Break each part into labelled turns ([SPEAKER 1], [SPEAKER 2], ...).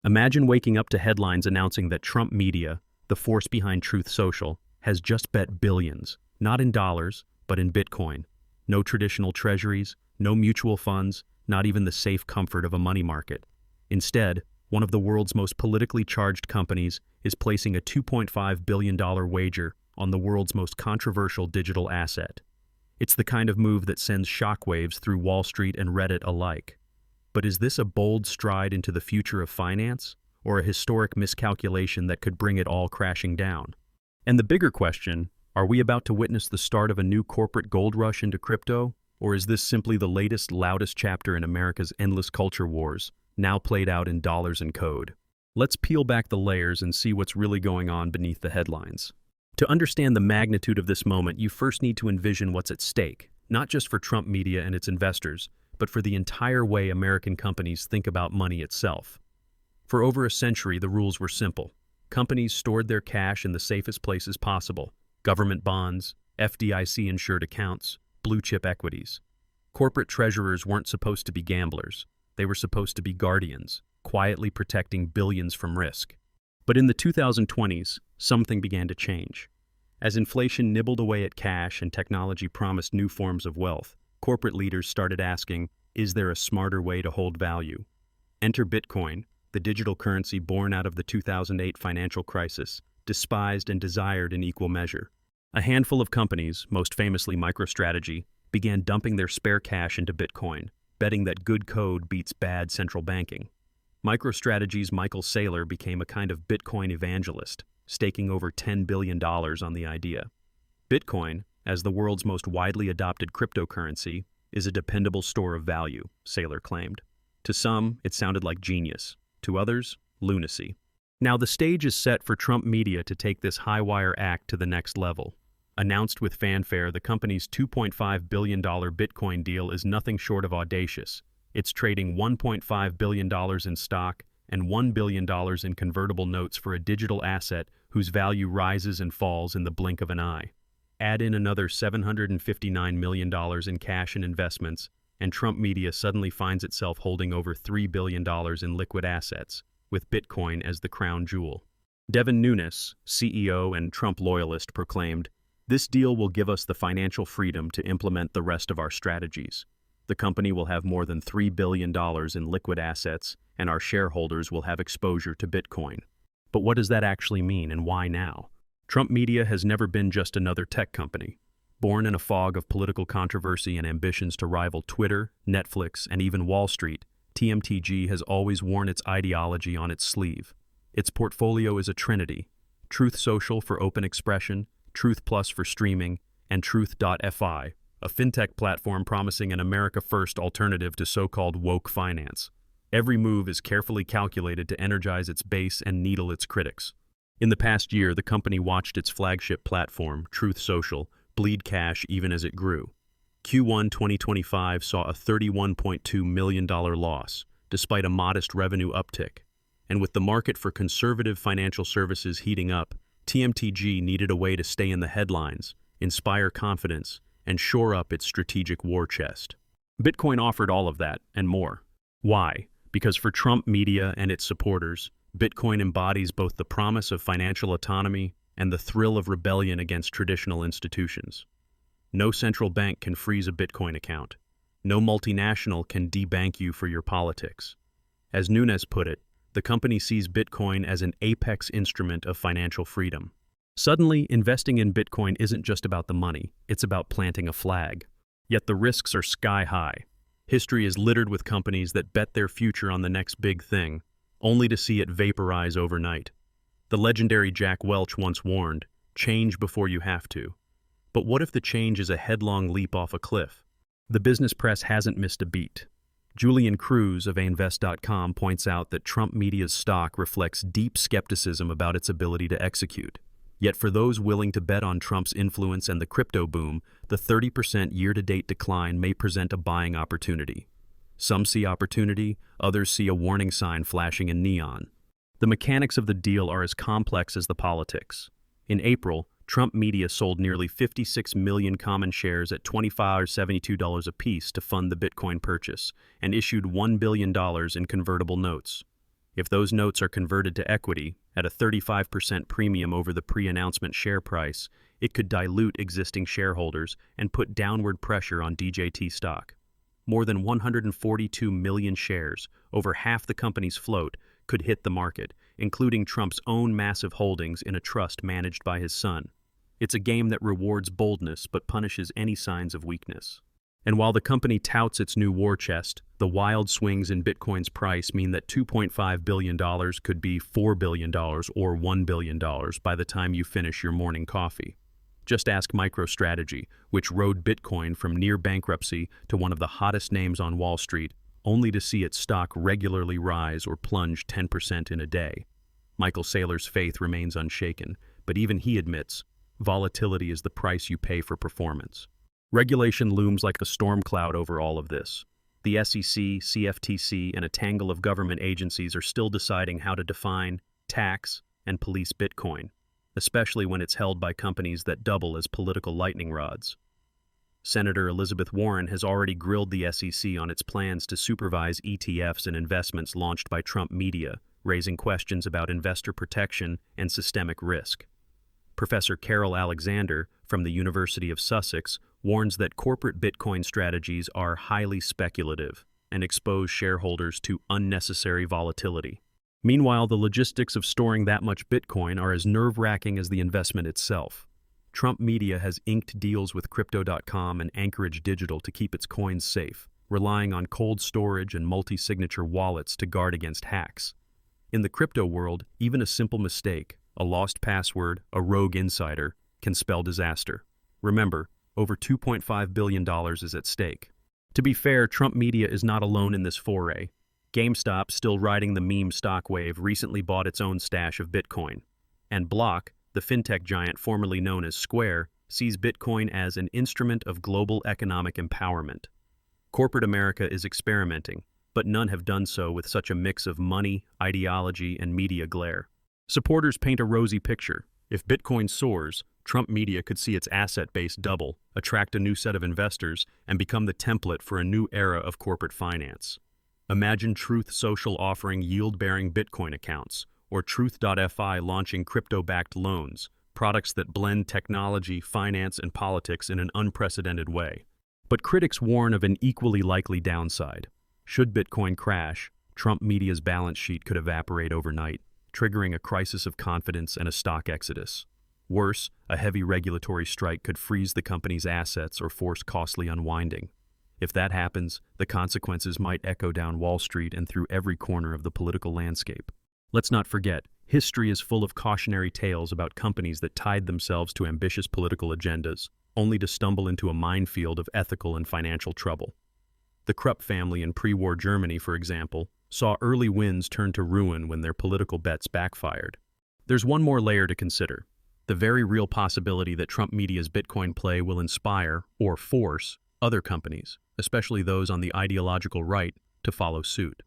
[SPEAKER 1] Imagine waking up to headlines announcing that Trump Media, the force behind Truth Social, has just bet billions, not in dollars, but in Bitcoin. No traditional treasuries, no mutual funds, not even the safe comfort of a money market. Instead, one of the world's most politically charged companies is placing a $2.5 billion wager on the world's most controversial digital asset. It's the kind of move that sends shockwaves through Wall Street and Reddit alike. But is this a bold stride into the future of finance, or a historic miscalculation that could bring it all crashing down? And the bigger question, are we about to witness the start of a new corporate gold rush into crypto, or is this simply the latest, loudest chapter in America's endless culture wars, now played out in dollars and code? Let's peel back the layers and see what's really going on beneath the headlines. To understand the magnitude of this moment, you first need to envision what's at stake, not just for Trump Media and its investors, but for the entire way American companies think about money itself. For over a century, the rules were simple. Companies stored their cash in the safest places possible: government bonds, FDIC-insured accounts, blue-chip equities. Corporate treasurers weren't supposed to be gamblers. They were supposed to be guardians, quietly protecting billions from risk. But in the 2020s, something began to change. As inflation nibbled away at cash and technology promised new forms of wealth, corporate leaders started asking, is there a smarter way to hold value? Enter Bitcoin, the digital currency born out of the 2008 financial crisis, despised and desired in equal measure. A handful of companies, most famously MicroStrategy, began dumping their spare cash into Bitcoin, betting that good code beats bad central banking. MicroStrategy's Michael Saylor became a kind of Bitcoin evangelist, staking over $10 billion on the idea. Bitcoin, as the world's most widely adopted cryptocurrency, is a dependable store of value, Saylor claimed. To some, it sounded like genius. To others, lunacy. Now the stage is set for Trump Media to take this high-wire act to the next level. Announced with fanfare, the company's $2.5 billion Bitcoin deal is nothing short of audacious. It's trading $1.5 billion in stock and $1 billion in convertible notes for a digital asset whose value rises and falls in the blink of an eye. Add in another $759 million in cash and investments, and Trump Media suddenly finds itself holding over $3 billion in liquid assets, with Bitcoin as the crown jewel. Devin Nunes, CEO and Trump loyalist, proclaimed, "This deal will give us the financial freedom to implement the rest of our strategies. The company will have more than $3 billion in liquid assets, and our shareholders will have exposure to Bitcoin." But what does that actually mean, and why now? Trump Media has never been just another tech company. Born in a fog of political controversy and ambitions to rival Twitter, Netflix, and even Wall Street, TMTG has always worn its ideology on its sleeve. Its portfolio is a trinity: Truth Social for open expression, Truth Plus for streaming, and Truth.fi, a fintech platform promising an America-first alternative to so-called woke finance. Every move is carefully calculated to energize its base and needle its critics. In the past year, the company watched its flagship platform, Truth Social, bleed cash even as it grew. Q1 2025 saw a $31.2 million loss, despite a modest revenue uptick. And with the market for conservative financial services heating up, TMTG needed a way to stay in the headlines, inspire confidence, and shore up its strategic war chest. Bitcoin offered all of that, and more. Why? Because for Trump Media and its supporters, Bitcoin embodies both the promise of financial autonomy and the thrill of rebellion against traditional institutions. No central bank can freeze a Bitcoin account. No multinational can debank you for your politics. As Nunes put it, the company sees Bitcoin as an apex instrument of financial freedom. Suddenly, investing in Bitcoin isn't just about the money, it's about planting a flag. Yet the risks are sky high. History is littered with companies that bet their future on the next big thing, only to see it vaporize overnight. The legendary Jack Welch once warned, "Change before you have to." But what if the change is a headlong leap off a cliff? The business press hasn't missed a beat. Julian Cruz of Ainvest.com points out that Trump Media's stock reflects deep skepticism about its ability to execute. Yet for those willing to bet on Trump's influence and the crypto boom, the 30% year-to-date decline may present a buying opportunity. Some see opportunity, others see a warning sign flashing in neon. The mechanics of the deal are as complex as the politics. In April, Trump Media sold nearly 56 million common shares at $25.72 apiece to fund the Bitcoin purchase, and issued $1 billion in convertible notes. If those notes are converted to equity at a 35% premium over the pre-announcement share price, it could dilute existing shareholders and put downward pressure on DJT stock. More than 142 million shares, over half the company's float, could hit the market, including Trump's own massive holdings in a trust managed by his son. It's a game that rewards boldness but punishes any signs of weakness. And while the company touts its new war chest, the wild swings in Bitcoin's price mean that $2.5 billion could be $4 billion or $1 billion by the time you finish your morning coffee. Just ask MicroStrategy, which rode Bitcoin from near bankruptcy to one of the hottest names on Wall Street, only to see its stock regularly rise or plunge 10% in a day. Michael Saylor's faith remains unshaken, but even he admits, volatility is the price you pay for performance. Regulation looms like a storm cloud over all of this. The SEC, CFTC, and a tangle of government agencies are still deciding how to define, tax, and police Bitcoin, especially when it's held by companies that double as political lightning rods. Senator Elizabeth Warren has already grilled the SEC on its plans to supervise ETFs and investments launched by Trump Media, raising questions about investor protection and systemic risk. Professor Carol Alexander from the University of Sussex warns that corporate Bitcoin strategies are highly speculative and expose shareholders to unnecessary volatility. Meanwhile, the logistics of storing that much Bitcoin are as nerve-wracking as the investment itself. Trump Media has inked deals with Crypto.com and Anchorage Digital to keep its coins safe, relying on cold storage and multi-signature wallets to guard against hacks. In the crypto world, even a simple mistake, a lost password, a rogue insider, can spell disaster. Remember, over $2.5 billion is at stake. To be fair, Trump Media is not alone in this foray. GameStop, still riding the meme stock wave, recently bought its own stash of Bitcoin. And Block, the fintech giant formerly known as Square, sees Bitcoin as an instrument of global economic empowerment. Corporate America is experimenting, but none have done so with such a mix of money, ideology, and media glare. Supporters paint a rosy picture. If Bitcoin soars, Trump Media could see its asset base double, attract a new set of investors, and become the template for a new era of corporate finance. Imagine Truth Social offering yield-bearing Bitcoin accounts, or Truth.fi launching crypto-backed loans, products that blend technology, finance, and politics in an unprecedented way. But critics warn of an equally likely downside. Should Bitcoin crash, Trump Media's balance sheet could evaporate overnight, triggering a crisis of confidence and a stock exodus. Worse, a heavy regulatory strike could freeze the company's assets or force costly unwinding. If that happens, the consequences might echo down Wall Street and through every corner of the political landscape. Let's not forget, history is full of cautionary tales about companies that tied themselves to ambitious political agendas, only to stumble into a minefield of ethical and financial trouble. The Krupp family in pre-war Germany, for example, saw early wins turn to ruin when their political bets backfired. There's one more layer to consider: the very real possibility that Trump Media's Bitcoin play will inspire, or force, other companies, especially those on the ideological right, to follow suit.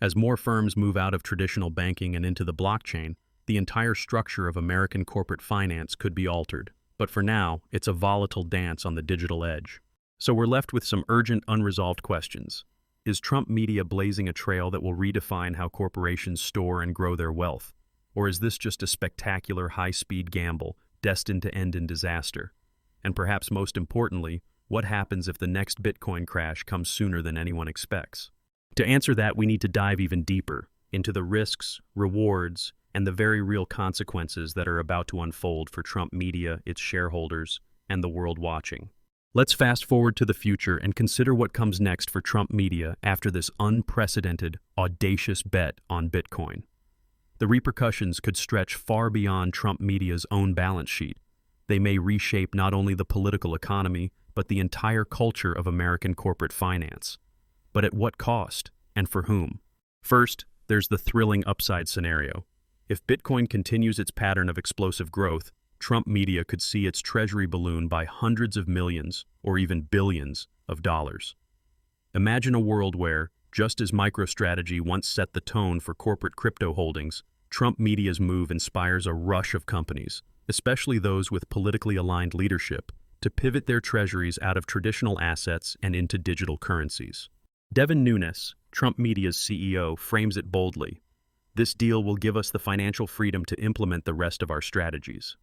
[SPEAKER 1] As more firms move out of traditional banking and into the blockchain, the entire structure of American corporate finance could be altered. But for now, it's a volatile dance on the digital edge. So we're left with some urgent, unresolved questions. Is Trump Media blazing a trail that will redefine how corporations store and grow their wealth? Or is this just a spectacular high-speed gamble destined to end in disaster? And perhaps most importantly, what happens if the next Bitcoin crash comes sooner than anyone expects? To answer that, we need to dive even deeper into the risks, rewards, and the very real consequences that are about to unfold for Trump Media, its shareholders, and the world watching. Let's fast forward to the future and consider what comes next for Trump Media after this unprecedented, audacious bet on Bitcoin. The repercussions could stretch far beyond Trump Media's own balance sheet. They may reshape not only the political economy, but the entire culture of American corporate finance. But at what cost, and for whom? First, there's the thrilling upside scenario. If Bitcoin continues its pattern of explosive growth, Trump Media could see its treasury balloon by hundreds of millions, or even billions, of dollars. Imagine a world where, just as MicroStrategy once set the tone for corporate crypto holdings, Trump Media's move inspires a rush of companies, especially those with politically aligned leadership, to pivot their treasuries out of traditional assets and into digital currencies. Devin Nunes, Trump Media's CEO, frames it boldly. This deal will give us the financial freedom to implement the rest of our strategies.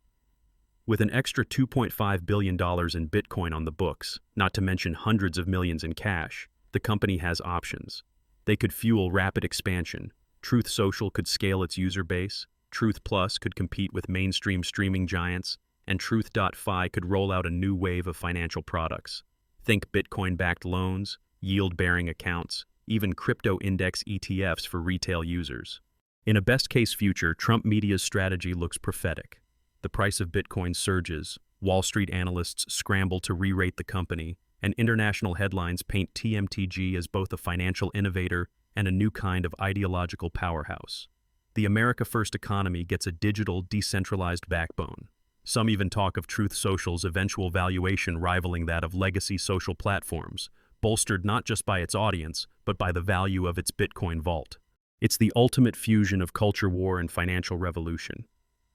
[SPEAKER 1] With an extra $2.5 billion in Bitcoin on the books, not to mention hundreds of millions in cash, the company has options. They could fuel rapid expansion. Truth Social could scale its user base, Truth Plus could compete with mainstream streaming giants, and Truth.fi could roll out a new wave of financial products. Think Bitcoin-backed loans, yield-bearing accounts, even crypto index ETFs for retail users. In a best-case future, Trump Media's strategy looks prophetic. The price of Bitcoin surges, Wall Street analysts scramble to re-rate the company, and international headlines paint TMTG as both a financial innovator and a new kind of ideological powerhouse. The America First economy gets a digital, decentralized backbone. Some even talk of Truth Social's eventual valuation rivaling that of legacy social platforms, bolstered not just by its audience, but by the value of its Bitcoin vault. It's the ultimate fusion of culture war and financial revolution.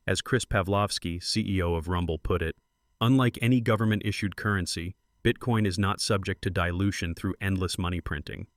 [SPEAKER 1] As Chris Pavlovsky, CEO of Rumble, put it, unlike any government-issued currency, Bitcoin is not subject to dilution through endless money printing.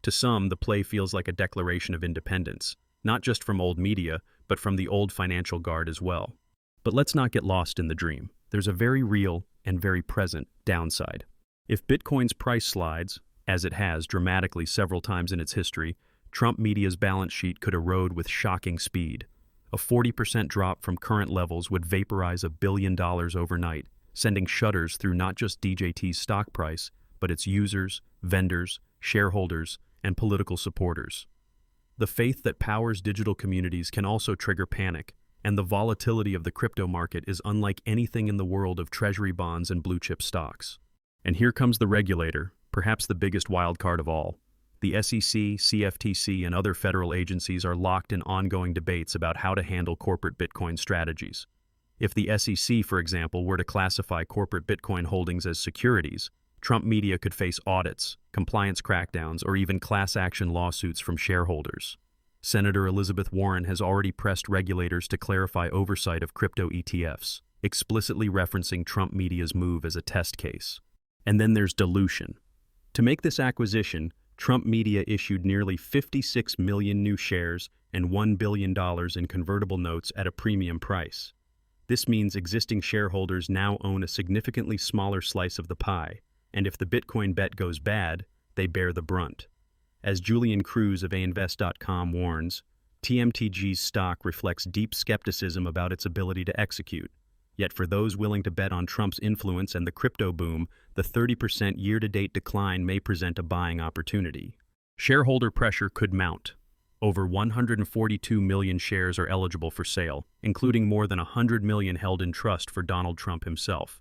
[SPEAKER 1] To some, the play feels like a declaration of independence, not just from old media, but from the old financial guard as well. But let's not get lost in the dream. There's a very real and very present downside. If Bitcoin's price slides, as it has dramatically several times in its history, Trump Media's balance sheet could erode with shocking speed. A 40% drop from current levels would vaporize $1 billion overnight, sending shudders through not just DJT's stock price, but its users, vendors, shareholders, and political supporters. The faith that powers digital communities can also trigger panic, and the volatility of the crypto market is unlike anything in the world of treasury bonds and blue-chip stocks. And here comes the regulator, perhaps the biggest wildcard of all. The SEC, CFTC, and other federal agencies are locked in ongoing debates about how to handle corporate Bitcoin strategies. If the SEC, for example, were to classify corporate Bitcoin holdings as securities, Trump Media could face audits, compliance crackdowns, or even class action lawsuits from shareholders. Senator Elizabeth Warren has already pressed regulators to clarify oversight of crypto ETFs, explicitly referencing Trump Media's move as a test case. And then there's dilution. To make this acquisition, Trump Media issued nearly 56 million new shares and $1 billion in convertible notes at a premium price. This means existing shareholders now own a significantly smaller slice of the pie, and if the Bitcoin bet goes bad, they bear the brunt. As Julian Cruz of AInvest.com warns, TMTG's stock reflects deep skepticism about its ability to execute. Yet for those willing to bet on Trump's influence and the crypto boom, the 30% year-to-date decline may present a buying opportunity. Shareholder pressure could mount. Over 142 million shares are eligible for sale, including more than 100 million held in trust for Donald Trump himself.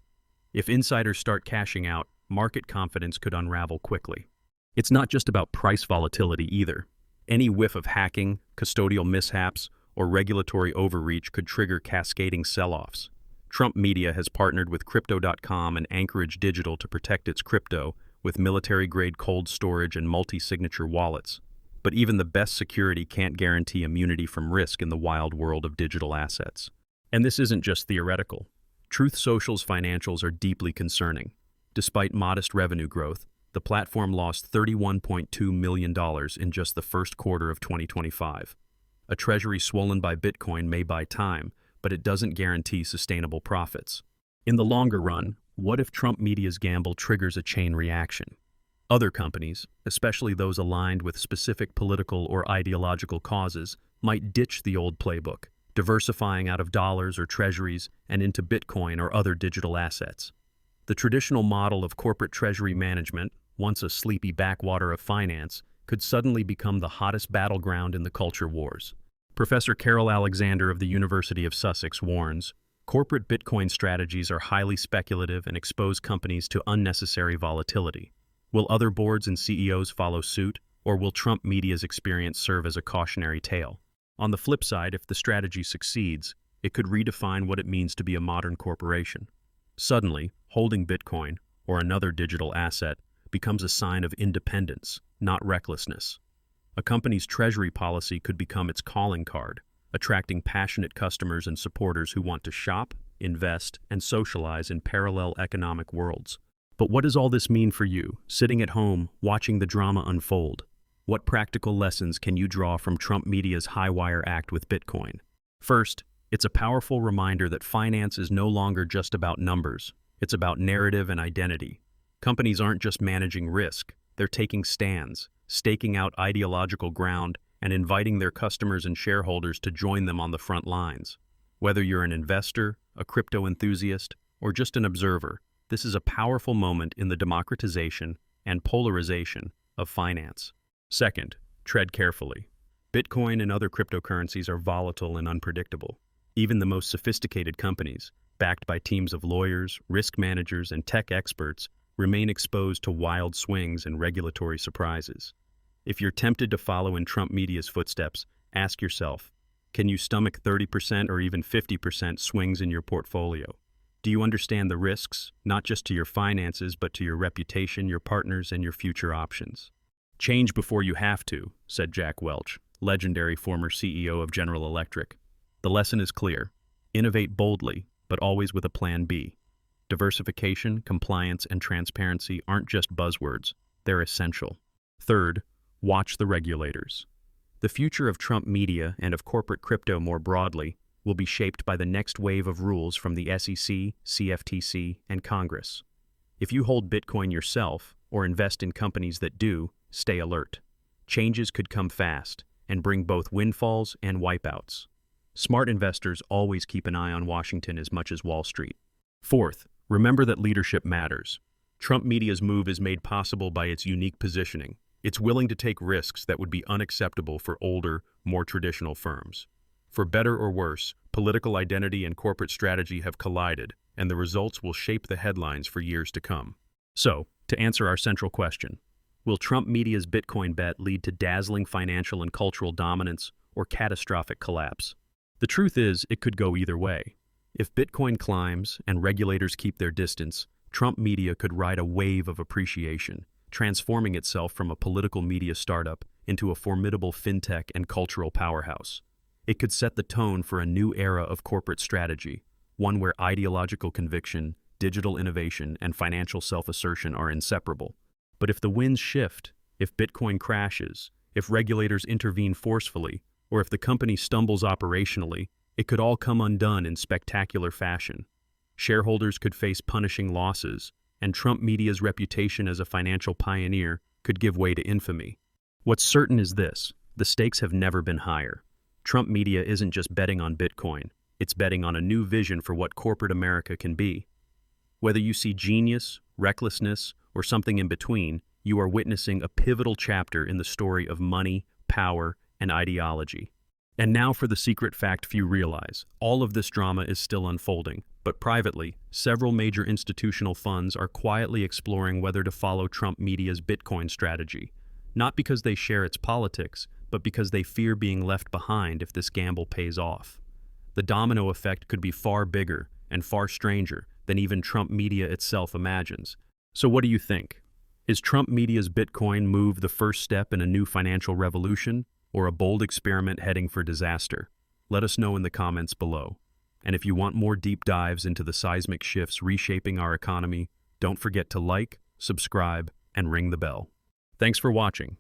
[SPEAKER 1] If insiders start cashing out, market confidence could unravel quickly. It's not just about price volatility either. Any whiff of hacking, custodial mishaps, or regulatory overreach could trigger cascading sell-offs. Trump Media has partnered with Crypto.com and Anchorage Digital to protect its crypto with military-grade cold storage and multi-signature wallets. But even the best security can't guarantee immunity from risk in the wild world of digital assets. And this isn't just theoretical. Truth Social's financials are deeply concerning. Despite modest revenue growth, the platform lost $31.2 million in just the first quarter of 2025. A treasury swollen by Bitcoin may buy time, but it doesn't guarantee sustainable profits. In the longer run, what if Trump Media's gamble triggers a chain reaction? Other companies, especially those aligned with specific political or ideological causes, might ditch the old playbook, diversifying out of dollars or treasuries and into Bitcoin or other digital assets. The traditional model of corporate treasury management, once a sleepy backwater of finance, could suddenly become the hottest battleground in the culture wars. Professor Carol Alexander of the University of Sussex warns, corporate Bitcoin strategies are highly speculative and expose companies to unnecessary volatility. Will other boards and CEOs follow suit, or will Trump Media's experience serve as a cautionary tale? On the flip side, if the strategy succeeds, it could redefine what it means to be a modern corporation. Suddenly, holding Bitcoin, or another digital asset, becomes a sign of independence, not recklessness. A company's treasury policy could become its calling card, attracting passionate customers and supporters who want to shop, invest, and socialize in parallel economic worlds. But what does all this mean for you, sitting at home, watching the drama unfold? What practical lessons can you draw from Trump media's high-wire act with Bitcoin? First, it's a powerful reminder that finance is no longer just about numbers. It's about narrative and identity. Companies aren't just managing risk, they're taking stands, staking out ideological ground, and inviting their customers and shareholders to join them on the front lines. Whether you're an investor, a crypto enthusiast, or just an observer, this is a powerful moment in the democratization and polarization of finance. Second, tread carefully. Bitcoin and other cryptocurrencies are volatile and unpredictable. Even the most sophisticated companies, backed by teams of lawyers, risk managers, and tech experts, remain exposed to wild swings and regulatory surprises. If you're tempted to follow in Trump media's footsteps, ask yourself, can you stomach 30% or even 50% swings in your portfolio? Do you understand the risks, not just to your finances, but to your reputation, your partners, and your future options? Change before you have to, said Jack Welch, legendary former CEO of General Electric. The lesson is clear. Innovate boldly, but always with a plan B. Diversification, compliance, and transparency aren't just buzzwords, they're essential. Third, watch the regulators. The future of Trump media and of corporate crypto more broadly will be shaped by the next wave of rules from the SEC, CFTC, and Congress. If you hold Bitcoin yourself or invest in companies that do, stay alert. Changes could come fast and bring both windfalls and wipeouts. Smart investors always keep an eye on Washington as much as Wall Street. Fourth, remember that leadership matters. Trump media's move is made possible by its unique positioning. It's willing to take risks that would be unacceptable for older, more traditional firms. For better or worse, political identity and corporate strategy have collided, and the results will shape the headlines for years to come. So, to answer our central question, will Trump media's Bitcoin bet lead to dazzling financial and cultural dominance or catastrophic collapse? The truth is, it could go either way. If Bitcoin climbs and regulators keep their distance, Trump media could ride a wave of appreciation, transforming itself from a political media startup into a formidable fintech and cultural powerhouse. It could set the tone for a new era of corporate strategy, one where ideological conviction, digital innovation, and financial self-assertion are inseparable. But if the winds shift, if Bitcoin crashes, if regulators intervene forcefully, or if the company stumbles operationally, it could all come undone in spectacular fashion. Shareholders could face punishing losses, and Trump media's reputation as a financial pioneer could give way to infamy. What's certain is this: the stakes have never been higher. Trump media isn't just betting on Bitcoin, it's betting on a new vision for what corporate America can be. Whether you see genius, recklessness, or something in between, you are witnessing a pivotal chapter in the story of money, power, and ideology. And now for the secret fact few realize. All of this drama is still unfolding, but privately, several major institutional funds are quietly exploring whether to follow Trump media's Bitcoin strategy, not because they share its politics, but because they fear being left behind if this gamble pays off. The domino effect could be far bigger and far stranger than even Trump media itself imagines. So what do you think? Is Trump media's Bitcoin move the first step in a new financial revolution, or a bold experiment heading for disaster? Let us know in the comments below. And if you want more deep dives into the seismic shifts reshaping our economy, don't forget to like, subscribe, and ring the bell. Thanks for watching.